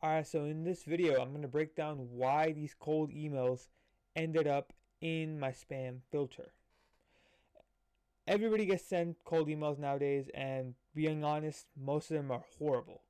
Alright, so in this video, I'm going to break down why these cold emails ended up in my spam filter. Everybody gets sent cold emails nowadays, and being honest, most of them are horrible.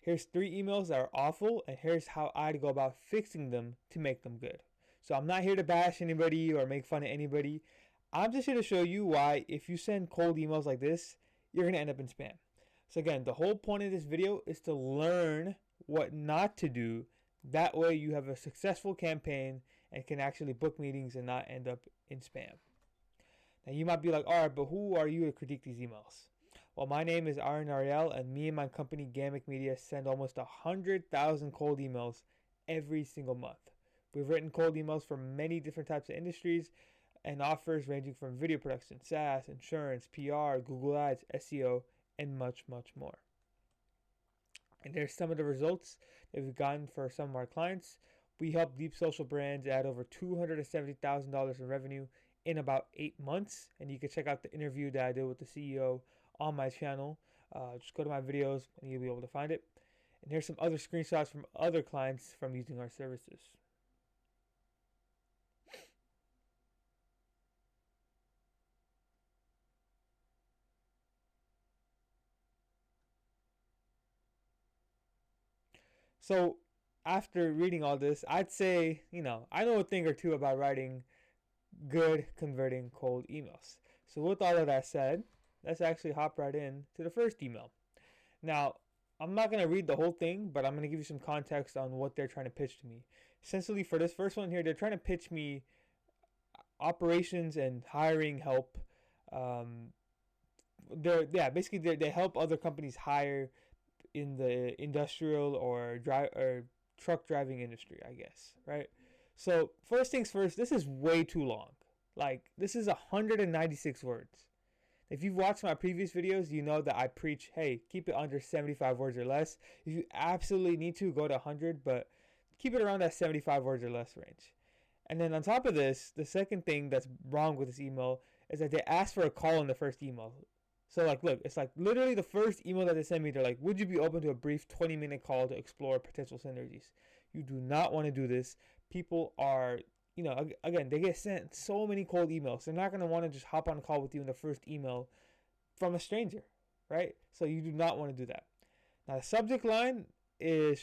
Here's 3 emails that are awful, and here's how I'd go about fixing them to make them good. So I'm not here to bash anybody or make fun of anybody. I'm just here to show you why if you send cold emails like this, you're going to end up in spam. So again, the whole point of this video is to learn what not to do. That way you have a successful campaign and can actually book meetings and not end up in spam. Now you might be like, all right, but who are you to critique these emails? Well, my name is Aaron Ariel, and me and my company Gamic Media send almost 100,000 cold emails every single month. We've written cold emails for many different types of industries and offers ranging from video production, SaaS, insurance, PR, Google Ads, SEO, and much, much more. And there's some of the results that we've gotten for some of our clients. We help deep social brands add over $270,000 in revenue in about 8 months. And you can check out the interview that I did with the CEO on my channel. Just go to my videos and you'll be able to find it. And here's some other screenshots from other clients from using our services. So after reading all this, I'd say, I know a thing or two about writing good converting cold emails. So with all of that said, let's actually hop right in to the first email. Now, I'm not going to read the whole thing, but I'm going to give you some context on what they're trying to pitch to me. Essentially, for this first one here, they're trying to pitch me operations and hiring help. Basically they help other companies hire in the industrial or truck driving industry, I guess, right? So first things first, this is way too long. Like, this is 196 words. If you've watched my previous videos, you know that I preach, hey, keep it under 75 words or less. If you absolutely need to, go to 100, but keep it around that 75 words or less range. And then on top of this, the second thing that's wrong with this email is that they ask for a call in the first email. So look, it's literally the first email that they send me. They're like, would you be open to a brief 20-minute call to explore potential synergies? You do not want to do this. People are, again, they get sent so many cold emails. They're not going to want to just hop on a call with you in the first email from a stranger, right? So you do not want to do that. Now the subject line is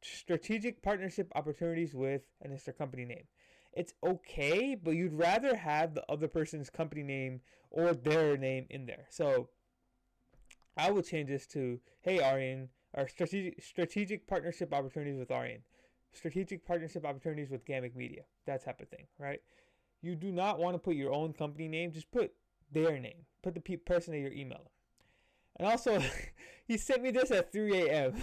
strategic partnership opportunities with, and it's their company name. It's okay, but you'd rather have the other person's company name or their name in there. So I would change this to, hey Aryan, or strategic partnership opportunities with Aryan, strategic partnership opportunities with Gamic Media, that type of thing, right? You do not want to put your own company name, just put their name, put the person that you're emailing. And also, he sent me this at 3 a.m.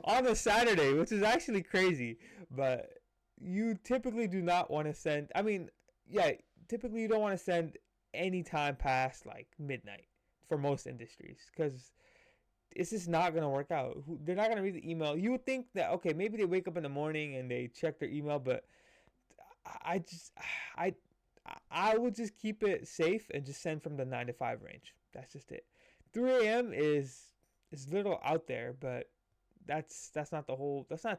on a Saturday, which is actually crazy. But you typically do not want to send, typically you don't want to send any time past like midnight for most industries, because it's just not going to work out. They're not going to read the email. You would think that, okay, maybe they wake up in the morning and they check their email, but I would just keep it safe and just send from the 9 to 5 range. That's just it. 3 a.m. is a little out there, but that's not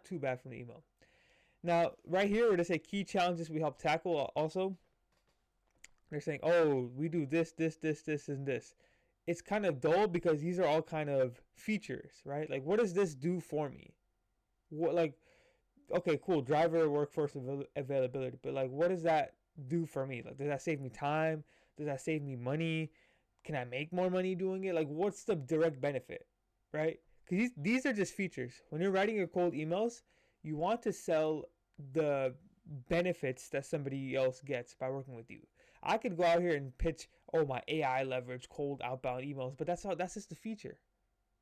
too bad from the email. Now, right here, where they say key challenges we help tackle, also, they're saying, oh, we do this, and this. It's kind of dull because these are all kind of features, right? Like, what does this do for me? Okay, cool, driver workforce availability, but like, what does that do for me? Like, does that save me time? Does that save me money? Can I make more money doing it? Like, what's the direct benefit, right? Because these are just features. When you're writing your cold emails, you want to sell the benefits that somebody else gets by working with you. I could go out here and pitch, my AI leverage cold outbound emails, but that's just the feature.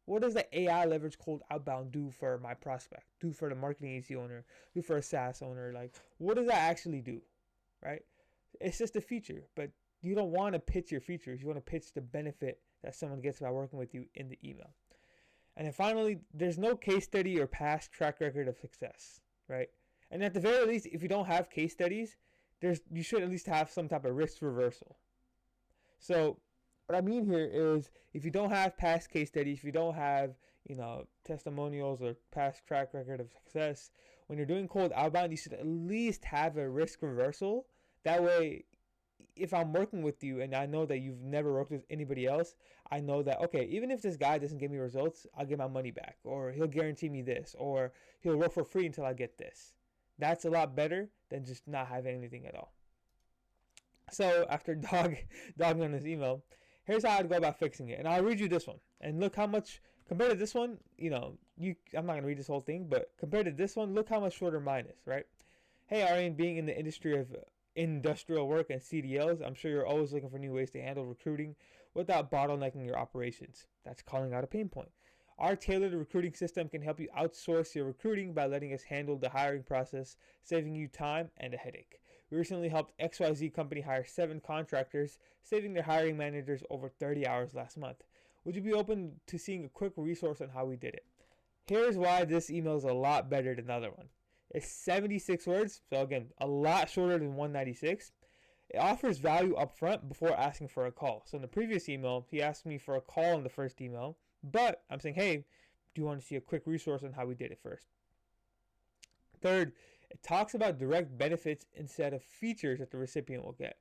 What does the AI leverage cold outbound do for my prospect? Do for the marketing agency owner? Do for a SaaS owner? Like, what does that actually do, right? It's just a feature, but you don't want to pitch your features. You want to pitch the benefit that someone gets by working with you in the email. And then finally, there's no case study or past track record of success, right? And at the very least, if you don't have case studies, you should at least have some type of risk reversal. So what I mean here is, if you don't have past case studies, if you don't have, testimonials or past track record of success. When you're doing cold outbound, you should at least have a risk reversal. That way, if I'm working with you and I know that you've never worked with anybody else, I know that, okay, even if this guy doesn't give me results, I'll get my money back, or he'll guarantee me this, or he'll work for free until I get this. That's a lot better than just not having anything at all. So after dogging on this email, here's how I'd go about fixing it. And I'll read you this one. And look how much, compared to this one, I'm not going to read this whole thing, but compared to this one, look how much shorter mine is, right? Hey, Aryan, being in the industry of industrial work and CDLs, I'm sure you're always looking for new ways to handle recruiting without bottlenecking your operations. That's calling out a pain point. Our tailored recruiting system can help you outsource your recruiting by letting us handle the hiring process, saving you time and a headache. We recently helped XYZ company hire 7 contractors, saving their hiring managers over 30 hours last month. Would you be open to seeing a quick resource on how we did it? Here's why this email is a lot better than the other one. It's 76 words, so again, a lot shorter than 196. It offers value up front before asking for a call. So in the previous email, he asked me for a call in the first email, but I'm saying, hey, do you want to see a quick resource on how we did it first? Third, it talks about direct benefits instead of features that the recipient will get.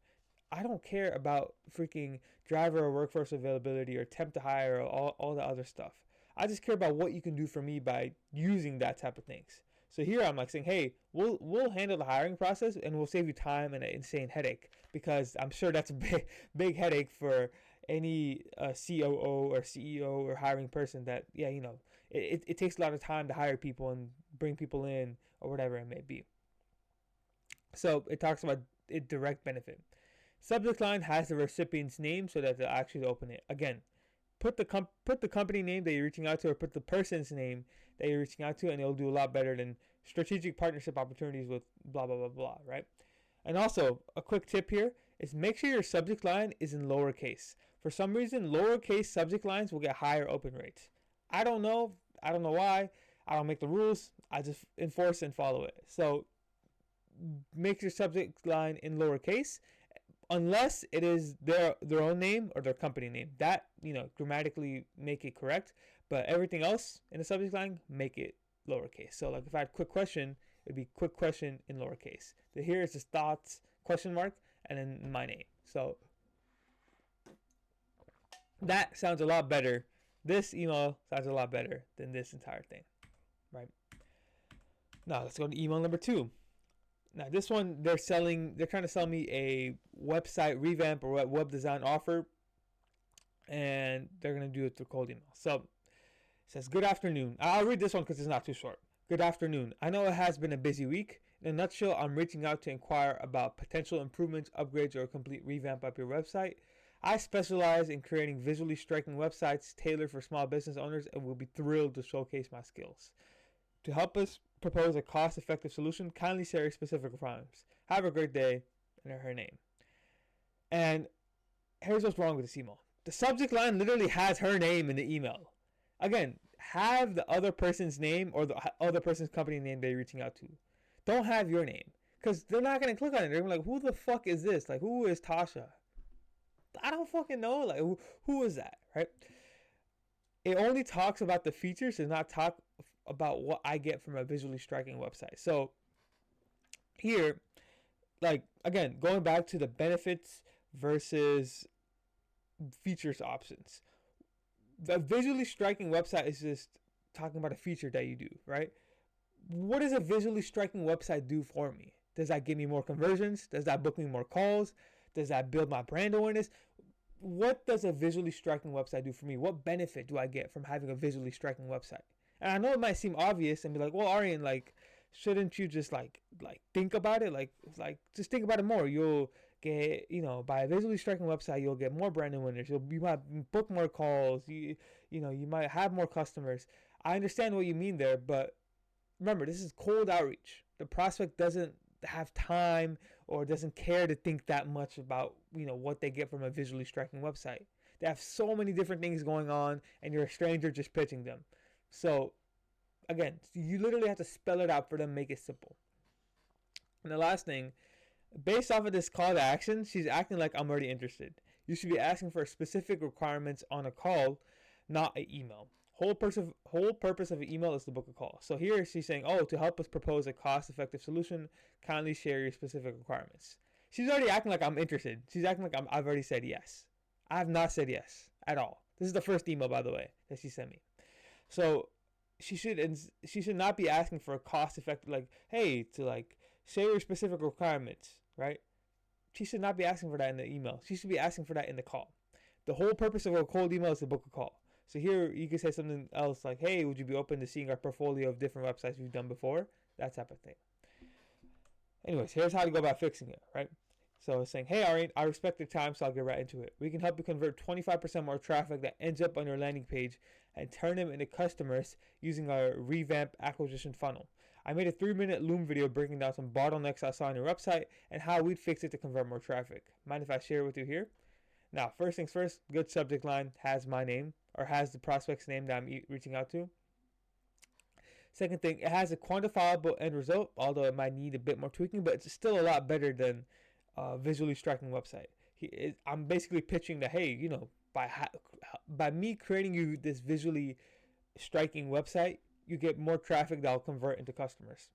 I don't care about freaking driver or workforce availability or temp to hire or all the other stuff. I just care about what you can do for me by using that type of things. So here I'm like saying, hey, we'll handle the hiring process and we'll save you time and an insane headache, because I'm sure that's a big headache for any COO or CEO or hiring person that, it takes a lot of time to hire people and bring people in or whatever it may be. So it talks about a direct benefit. Subject line has the recipient's name so that they'll actually open it. Again, put the company name that you're reaching out to, or put the person's name that you're reaching out to, and it'll do a lot better than strategic partnership opportunities with blah, blah, blah, blah, right? And also, a quick tip here is make sure your subject line is in lowercase. For some reason, lowercase subject lines will get higher open rates. I don't know why. I don't make the rules. I just enforce and follow it. So make your subject line in lowercase, unless it is their own name or their company name. That, grammatically make it correct. But everything else in the subject line, make it lowercase. So like if I had quick question, it'd be quick question in lowercase. Here is just thoughts, question mark, and then my name. So that sounds a lot better. This email sounds a lot better than this entire thing, right? Now let's go to email number 2. Now this one, they're trying to sell me a website revamp or web design offer, and they're going to do it through cold email. So it says, good afternoon. I'll read this one because it's not too short. Good afternoon. I know it has been a busy week. In a nutshell, I'm reaching out to inquire about potential improvements, upgrades, or a complete revamp of your website. I specialize in creating visually striking websites tailored for small business owners and will be thrilled to showcase my skills. To help us propose a cost-effective solution, kindly share specific requirements. Have a great day, and her name. And here's what's wrong with this email. The subject line literally has her name in the email. Again, have the other person's name or the other person's company name they're reaching out to. Don't have your name, because they're not going to click on it. They're going to be like, who the fuck is this? Like, who is Tasha? I don't fucking know. Like, who is that, right? It only talks about the features, does not talk about what I get from a visually striking website. So here, like, again, going back to the benefits versus features options. The visually striking website is just talking about a feature that you do, right? What does a visually striking website do for me? Does that give me more conversions? Does that book me more calls? Does that build my brand awareness? What does a visually striking website do for me? What benefit do I get from having a visually striking website? And I know it might seem obvious and be like, well, Aryan, like, shouldn't you just like think about it? Like just think about it more. You'll get, by a visually striking website, you'll get more brand awareness. You might book more calls. You might have more customers. I understand what you mean there, but remember, this is cold outreach. The prospect doesn't have time or doesn't care to think that much about, what they get from a visually striking website. They have so many different things going on, and you're a stranger just pitching them. So again, you literally have to spell it out for them, make it simple. And the last thing, based off of this call to action, she's acting like I'm already interested. You should be asking for specific requirements on a call, not an email. Whole purpose of an email is to book a call. So here she's saying, oh, to help us propose a cost-effective solution, kindly share your specific requirements. She's already acting like I'm interested. She's acting like I've already said yes. I have not said yes at all. This is the first email, by the way, that she sent me. So she should not be asking for a cost-effective, like, hey, to like share your specific requirements, right? She should not be asking for that in the email. She should be asking for that in the call. The whole purpose of a cold email is to book a call. So here you can say something else like, hey, would you be open to seeing our portfolio of different websites we've done before? That type of thing. Anyways, here's how to go about fixing it, right? So it's saying, hey, Arian, I respect your time, so I'll get right into it. We can help you convert 25% more traffic that ends up on your landing page and turn them into customers using our revamped acquisition funnel. I made a 3-minute Loom video breaking down some bottlenecks I saw on your website and how we'd fix it to convert more traffic. Mind if I share it with you here? Now, first things first, good subject line, has my name, or has the prospect's name that I'm reaching out to. Second thing, it has a quantifiable end result, although it might need a bit more tweaking, but it's still a lot better than a visually striking website. I'm basically pitching that, hey, you know, by me creating you this visually striking website, you get more traffic that will convert into customers.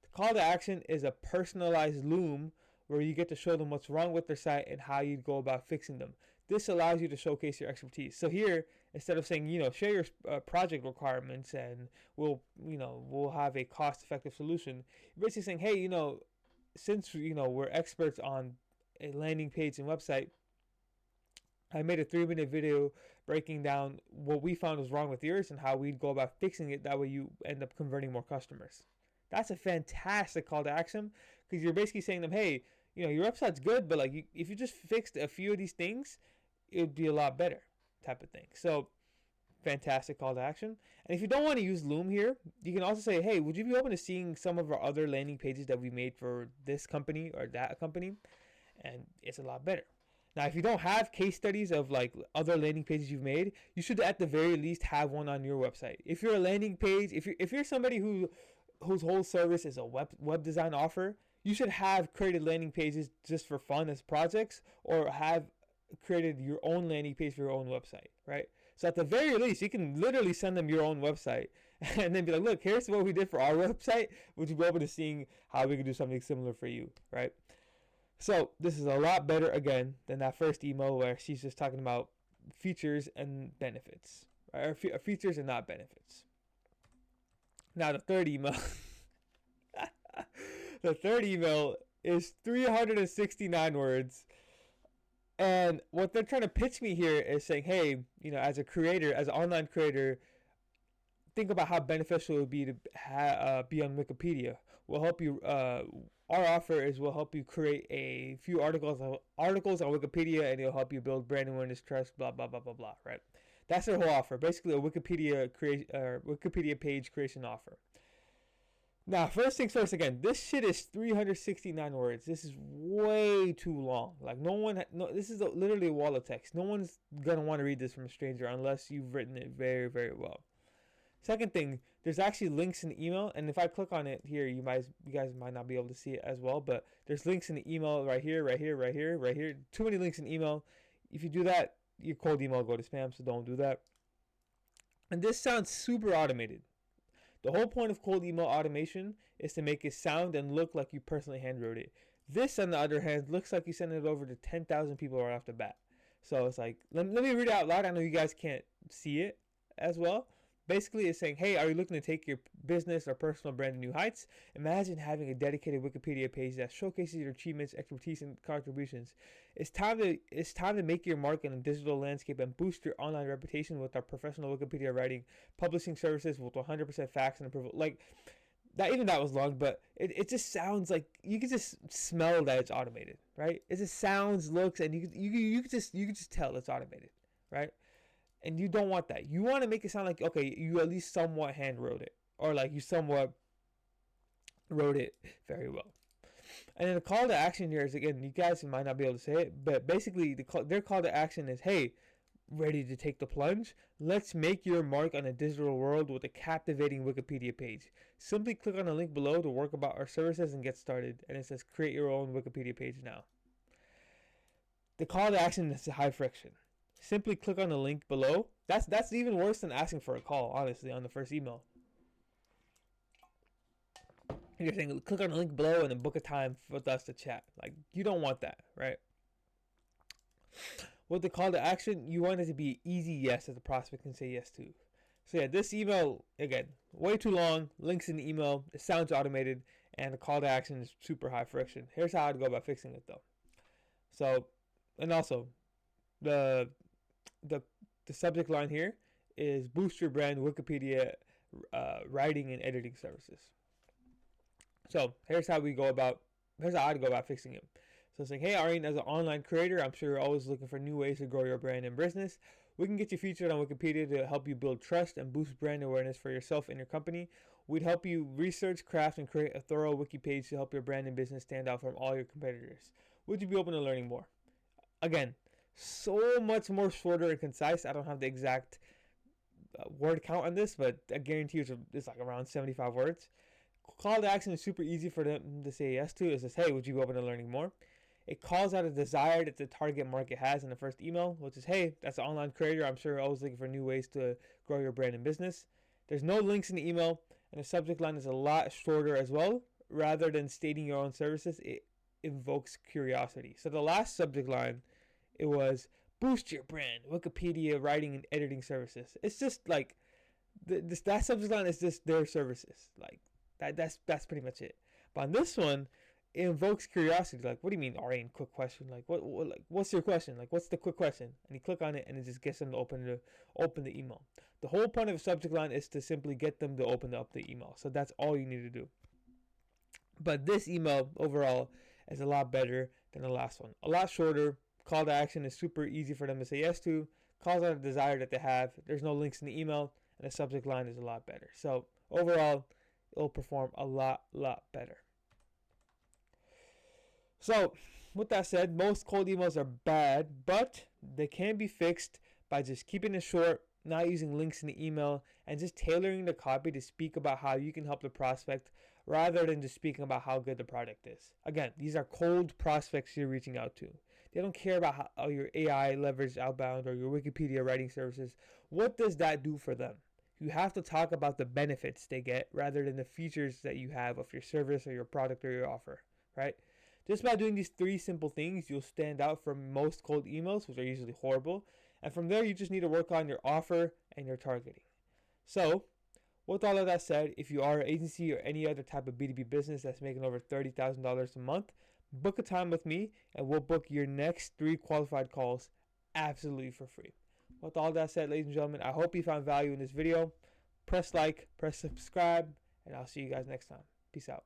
The call to action is a personalized Loom where you get to show them what's wrong with their site and how you go about fixing them. This allows you to showcase your expertise. So here, instead of saying, you know, share your project requirements and we'll have a cost-effective solution, you're basically saying, hey, you know, since, you know, we're experts on a landing page and website, I made a 3-minute video breaking down what we found was wrong with yours and how we'd go about fixing it. That way you end up converting more customers. That's a fantastic call to action because you're basically saying to them, hey, you know, your website's good, but like if you just fixed a few of these things, it would be a lot better type of thing. So fantastic call to action. And if you don't want to use Loom here, you can also say, hey, would you be open to seeing some of our other landing pages that we made for this company or that company? And it's a lot better. Now, if you don't have case studies of like other landing pages you've made, you should at the very least have one on your website. If you're a landing page, if you're somebody whose whole service is a web design offer, you should have created landing pages just for fun as projects, or have created your own landing page for your own website, right? So at the very least, you can literally send them your own website and then be like, look, here's what we did for our website. Would you be open to seeing how we could do something similar for you, right? So this is a lot better, again, than that first email where she's just talking about features and benefits, right? Or features and not benefits. Now the third email, the third email is 369 words. And what they're trying to pitch me here is saying, hey, you know, as a creator, as an online creator, think about how beneficial it would be to be on Wikipedia. We'll help you. Our offer is we'll help you create a few articles on Wikipedia, and it'll help you build brand awareness, trust, blah blah blah blah blah. Right? That's their whole offer. Basically, a Wikipedia page creation offer. Now, first things first, again, this shit is 369 words. This is way too long. Like, this is literally a wall of text. No one's going to want to read this from a stranger unless you've written it very, very well. Second thing, there's actually links in the email, and if I click on it here, you guys might not be able to see it as well, but there's links in the email right here, right here, right here, right here. Too many links in email. If you do that, your cold email will go to spam, so don't do that. And this sounds super automated. The whole point of cold email automation is to make it sound and look like you personally handwrote it. This, on the other hand, looks like you sent it over to 10,000 people right off the bat. So it's like, let me read it out loud. I know you guys can't see it as well. Basically, it's saying, hey, are you looking to take your business or personal brand to new heights? Imagine having a dedicated Wikipedia page that showcases your achievements, expertise, and contributions. It's time to make your mark in the digital landscape and boost your online reputation with our professional Wikipedia writing, publishing services with 100% facts and approval. Like, that was long, but it just sounds like you can just smell that it's automated, right? It just sounds, looks, and you can just tell it's automated, right? And you don't want that. You want to make it sound like, okay, you at least somewhat hand wrote it, or like you somewhat wrote it very well. And then the call to action here is, again, you guys might not be able to say it, but basically their call to action is, hey, ready to take the plunge? Let's make your mark on a digital world with a captivating Wikipedia page. Simply click on the link below to work about our services and get started. And it says create your own Wikipedia page now. The call to action is high friction. simply click on the link below. That's even worse than asking for a call, honestly, on the first email. You're saying click on the link below and then book a time with us to chat. Like, you don't want that, right? With the call to action, you want it to be easy yes that the prospect can say yes to. So yeah, this email, again, way too long, links in the email, it sounds automated, and the call to action is super high friction. Here's how I'd go about fixing it though. So, and also, the the the subject line here is boost your brand Wikipedia writing and editing services. So here's how I'd go about fixing it. So it's like, hey, Arian, as an online creator, I'm sure you're always looking for new ways to grow your brand and business. We can get you featured on Wikipedia to help you build trust and boost brand awareness for yourself and your company. We'd help you research, craft, and create a thorough wiki page to help your brand and business stand out from all your competitors. Would you be open to learning more? Again, so much more shorter and concise. I don't have the exact word count on this, but I guarantee you it's like around 75 words. Call to action is super easy for them to say yes to. It says, hey, would you be open to learning more? It calls out a desire that the target market has in the first email, which is, hey, that's an online creator. I'm sure you're always looking for new ways to grow your brand and business. There's no links in the email, and the subject line is a lot shorter as well. Rather than stating your own services, it invokes curiosity. So the last subject line, it was boost your brand, Wikipedia writing and editing services. It's just like that subject line is just their services. Like that's pretty much it. But on this one, it invokes curiosity. Like, what do you mean, Arian? Quick question. Like, what's your question? Like, what's the quick question? And you click on it, and it just gets them to open the email. The whole point of a subject line is to simply get them to open up the email. So that's all you need to do. But this email overall is a lot better than the last one. A lot shorter. Call to action is super easy for them to say yes to. Calls out a desire that they have. There's no links in the email, and the subject line is a lot better. So overall, it'll perform a lot better. So, with that said, most cold emails are bad, but they can be fixed by just keeping it short, not using links in the email, and just tailoring the copy to speak about how you can help the prospect rather than just speaking about how good the product is. Again, these are cold prospects you're reaching out to. They don't care about how your AI leveraged outbound or your Wikipedia writing services. What does that do for them? You have to talk about the benefits they get rather than the features that you have of your service or your product or your offer, right? Just by doing these 3 simple things, you'll stand out from most cold emails, which are usually horrible. And from there, you just need to work on your offer and your targeting. So, with all of that said, if you are an agency or any other type of B2B business that's making over $30,000 a month, book a time with me and we'll book your next 3 qualified calls absolutely for free. With all that said, ladies and gentlemen, I hope you found value in this video. Press like, press subscribe, and I'll see you guys next time. Peace out.